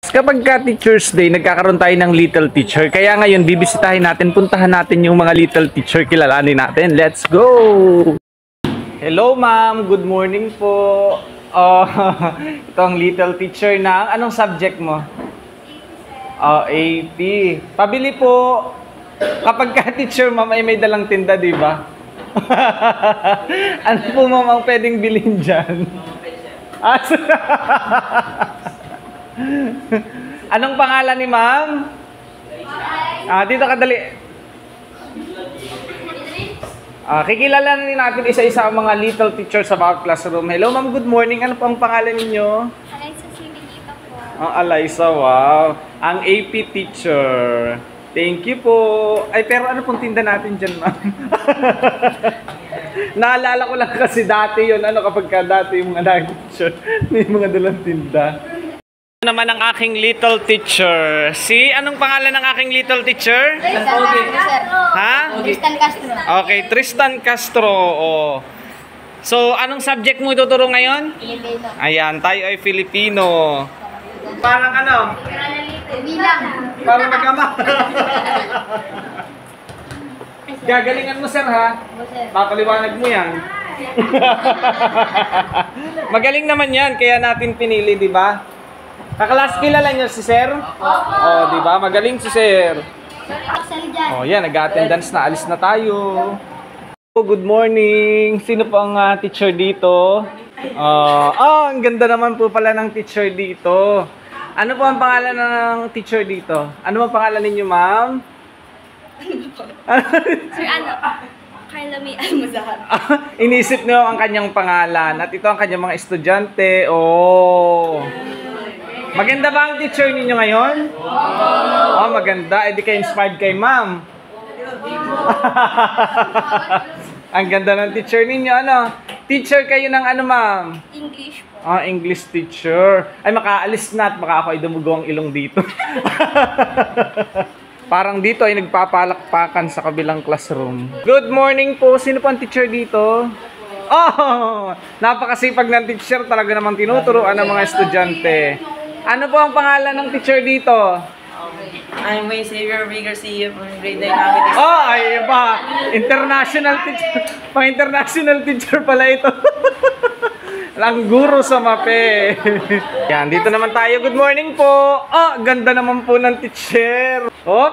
Kapag ka Teacher's Day, nagkakaroon tayo ng little teacher. Kaya ngayon, bibisitahin natin, puntahan natin yung mga little teacher, kilalanin natin. Let's go! Hello ma'am, good morning po. Ito ang little teacher na, anong subject mo? AP. Pabili po. Kapag ka teacher ma'am ay may dalang tinda, di ba? Ano po ma'am ang pwedeng bilhin dyan? Anong pangalan ni ma'am? Dito kadali. Kikilalanin natin isa-isa ang mga little teachers sa bawat classroom. Hello ma'am, good morning. Ano po ang pangalan ninyo? Alaysa Siminita po. Alaysa, wow. Ang AP teacher. Thank you po. Ay, pero ano pong tinda natin dyan, ma'am? Naalala ko lang kasi dati yun. Ano kapag ka dati yung mga teacher, may mga dalang tinda. Ano naman ang aking little teacher? Anong pangalan ng aking little teacher? Tristan Castro. Ha? Tristan Castro. Okay, Tristan Castro. Oh. So, anong subject mo ituturo ngayon? Filipino. Ayan, tayo ay Filipino. Parang ano? Bilang. Parang magkama. Gagalingan mo, sir, ha? Papaliwanag mo yan. Magaling naman yan, kaya natin pinili, di ba? Kakalas, kilala niyo si sir? Oh, di ba? Magaling si sir. Oh, yan, nag-attendance na. Alis na tayo. Good morning. Sino po ang teacher dito? Ang ganda naman po pala ng teacher dito. Ano po ang pangalan ng teacher dito? Ano ang pangalan ninyo, ma'am? Sir, Carla May Almazahar. Inisip niyo ang kanyang pangalan. At ito ang kanyang mga estudyante. Oh. Maganda ba ang teacher ninyo ngayon? Oh, maganda. Di kayo inspired kay ma'am. Ang ganda ng teacher ninyo. Ano? Teacher kayo ng ano, ma'am? English po. English teacher. Ay, makaalis na at baka ako ay dumugo ang ilong dito. Parang dito ay nagpapalakpakan sa kabilang classroom. Good morning po. Sino po ang teacher dito? Oh! Napakasipag ng teacher. Talaga namang tinuturuan ng mga estudyante. Ano po ang pangalan ng teacher dito? I'm May Xavier V. Garcia from Grade Dynamics. Oh, ay iba. International teacher. Pang-international teacher pala ito. Lang guro sa MAPE. Yan, dito naman tayo. Good morning po. Ganda naman po ng teacher. Oh.